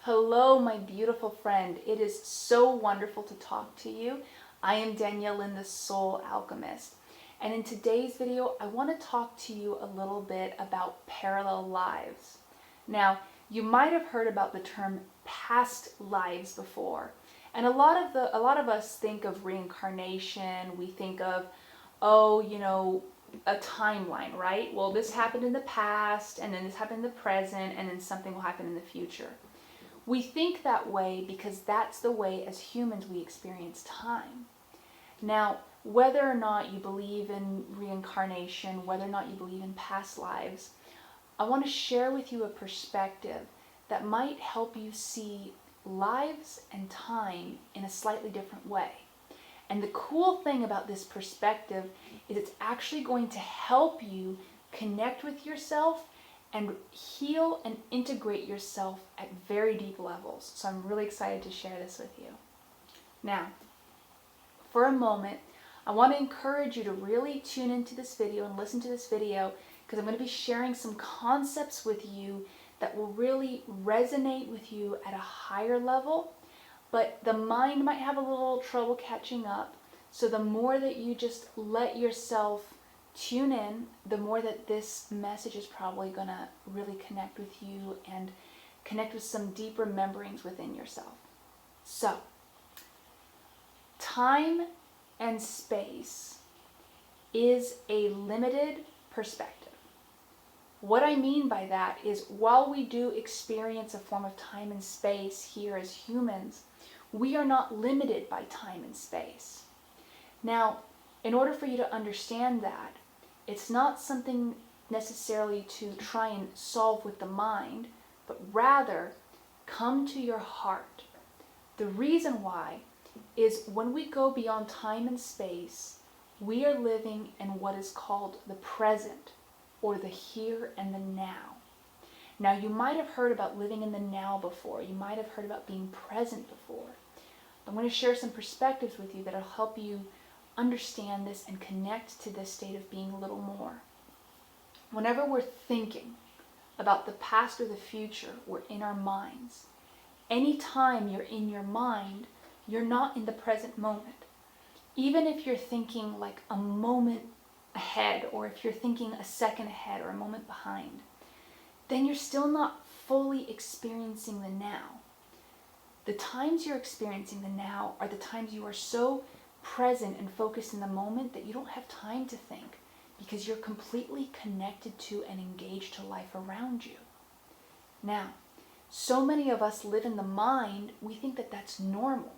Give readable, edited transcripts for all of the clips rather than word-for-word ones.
Hello, my beautiful friend. It is so wonderful to talk to you. I am Danielle Lynn, the Soul Alchemist. And in today's video, I want to talk to you a little bit about parallel lives. Now, you might have heard about the term past lives before. And a lot of us think of reincarnation. We think of, a timeline, right? Well, this happened in the past, and then this happened in the present, and then something will happen in the future. We think that way because that's the way as humans we experience time. Now, whether or not you believe in reincarnation, whether or not you believe in past lives, I want to share with you a perspective that might help you see lives and time in a slightly different way. And the cool thing about this perspective is it's actually going to help you connect with yourself and heal and integrate yourself at very deep levels. So I'm really excited to share this with you. Now, for a moment, I want to encourage you to really tune into this video and listen to this video because I'm going to be sharing some concepts with you that will really resonate with you at a higher level, but the mind might have a little trouble catching up. So the more that you just let yourself tune in, the more that this message is probably going to really connect with you and connect with some deep rememberings within yourself. So, time and space is a limited perspective. What I mean by that is while we do experience a form of time and space here as humans, we are not limited by time and space. Now, in order for you to understand that, it's not something necessarily to try and solve with the mind, but rather come to your heart. The reason why is when we go beyond time and space, we are living in what is called the present, or the here and the now. Now, you might have heard about living in the now before. You might have heard about being present before. I'm going to share some perspectives with you that will help you understand this and connect to this state of being a little more. Whenever we're thinking about the past or the future, we're in our minds. Anytime you're in your mind, you're not in the present moment. Even if you're thinking like a moment ahead, or if you're thinking a second ahead or a moment behind, then you're still not fully experiencing the now. The times you're experiencing the now are the times you are so present and focused in the moment that you don't have time to think because you're completely connected to and engaged to life around you. Now, so many of us live in the mind, we think that that's normal.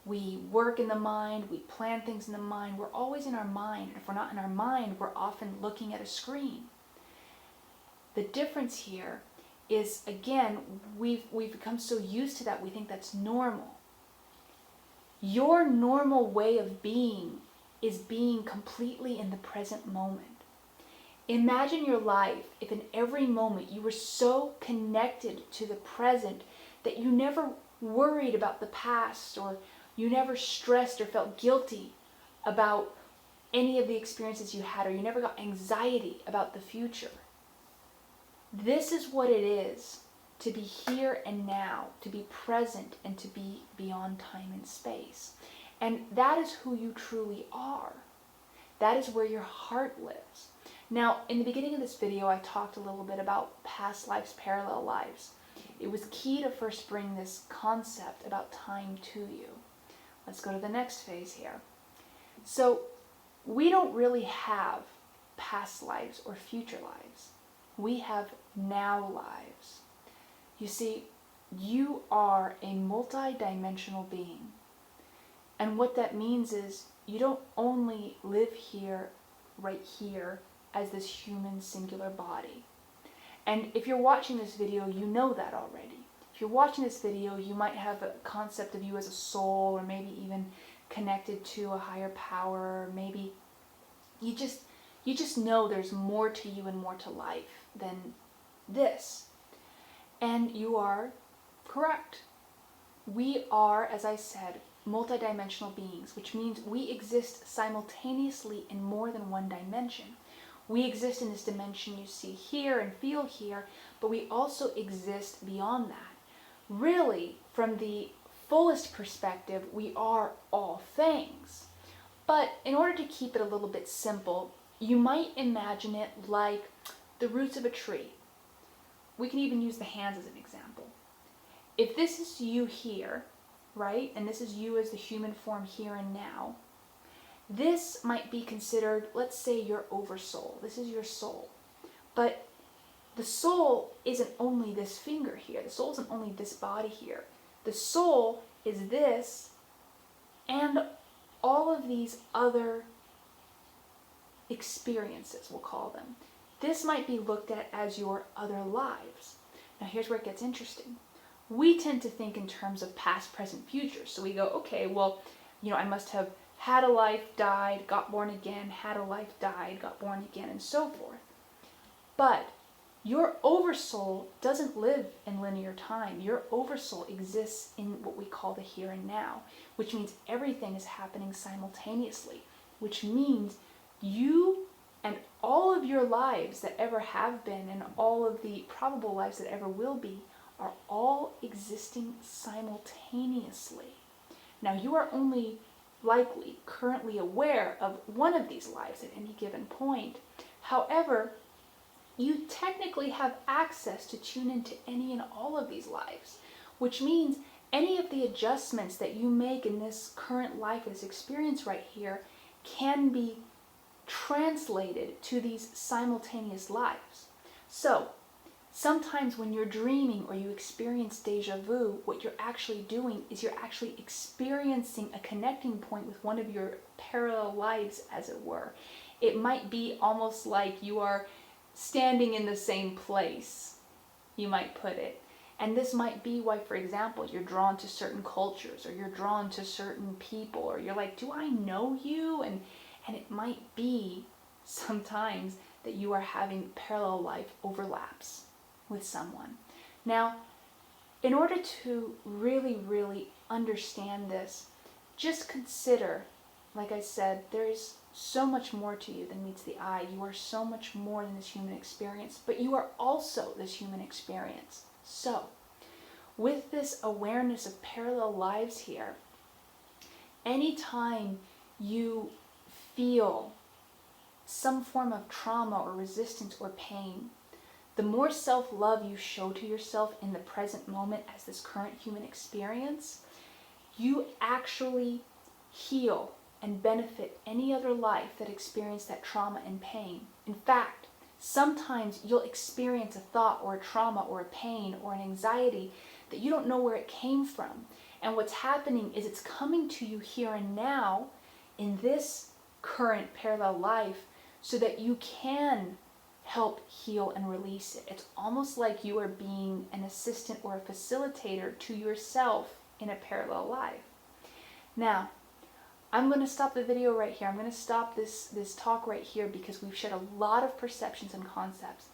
We work in the mind, we plan things in the mind, we're always in our mind. And if we're not in our mind, we're often looking at a screen. The difference here is, again, we've become so used to that, we think that's normal. Your normal way of being is being completely in the present moment. Imagine your life if in every moment you were so connected to the present that you never worried about the past, or you never stressed or felt guilty about any of the experiences you had, or you never got anxiety about the future. This is what it is to be here and now, to be present and to be beyond time and space. And that is who you truly are. That is where your heart lives. Now, in the beginning of this video, I talked a little bit about past lives, parallel lives. It was key to first bring this concept about time to you. Let's go to the next phase here. So, we don't really have past lives or future lives. We have now lives. You see, you are a multi-dimensional being. And what that means is you don't only live here, right here, as this human singular body. And if you're watching this video, you know that already. If you're watching this video, you might have a concept of you as a soul, or maybe even connected to a higher power, or maybe you just know there's more to you and more to life than this. And you are correct. We are, as I said, multidimensional beings, which means we exist simultaneously in more than one dimension. We exist in this dimension you see here and feel here, but we also exist beyond that. really, from the fullest perspective, we are all things. But in order to keep it a little bit simple, you might imagine it like the roots of a tree. We can even use the hands as an example. If this is you here, right, and this is you as the human form here and now, this might be considered, let's say, your oversoul. This is your soul. But the soul isn't only this finger here. The soul isn't only this body here. The soul is this and all of these other experiences, we'll call them. This might be looked at as your other lives. Now here's where it gets interesting. We tend to think in terms of past, present, future. So we go, okay, well, I must have had a life, died, got born again, had a life, died, got born again, and so forth. But your oversoul doesn't live in linear time. Your oversoul exists in what we call the here and now, which means everything is happening simultaneously, which means you and all of your lives that ever have been and all of the probable lives that ever will be are all existing simultaneously. Now, you are only likely currently aware of one of these lives at any given point. However, you technically have access to tune into any and all of these lives, which means any of the adjustments that you make in this current life, this experience right here, can be translated to these simultaneous lives. So, sometimes when you're dreaming or you experience deja vu, what you're actually doing is you're actually experiencing a connecting point with one of your parallel lives, as it were. It might be almost like you are standing in the same place, you might put it. And this might be why, for example, you're drawn to certain cultures or you're drawn to certain people, or you're like, do I know you? And it might be sometimes that you are having parallel life overlaps with someone. Now, in order to really, really understand this, just consider, like I said, there is so much more to you than meets the eye. You are so much more than this human experience, but you are also this human experience. So, with this awareness of parallel lives here, anytime you feel some form of trauma or resistance or pain, the more self-love you show to yourself in the present moment as this current human experience, you actually heal and benefit any other life that experienced that trauma and pain. In fact, sometimes you'll experience a thought or a trauma or a pain or an anxiety that you don't know where it came from. And what's happening is it's coming to you here and now in this current parallel life so that you can help heal and release it. It's almost like you are being an assistant or a facilitator to yourself in a parallel life. Now, I'm going to stop the video right here. I'm going to stop this talk right here because we've shared a lot of perceptions and concepts.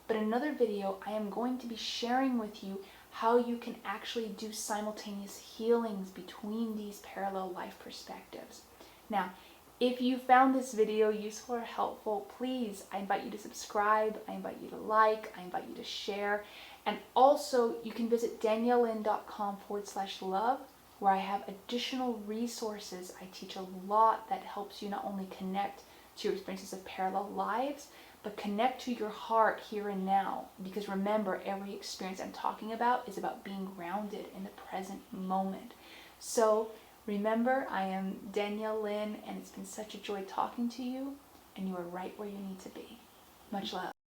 But in another video, I am going to be sharing with you how you can actually do simultaneous healings between these parallel life perspectives. Now, if you found this video useful or helpful, please, I invite you to subscribe, I invite you to like, I invite you to share, and also you can visit daniellelyn.com/love, where I have additional resources. I teach a lot that helps you not only connect to your experiences of parallel lives, but connect to your heart here and now. Because remember, every experience I'm talking about is about being grounded in the present moment. So remember, I am Danielle Lynn, and it's been such a joy talking to you, and you are right where you need to be. Much love.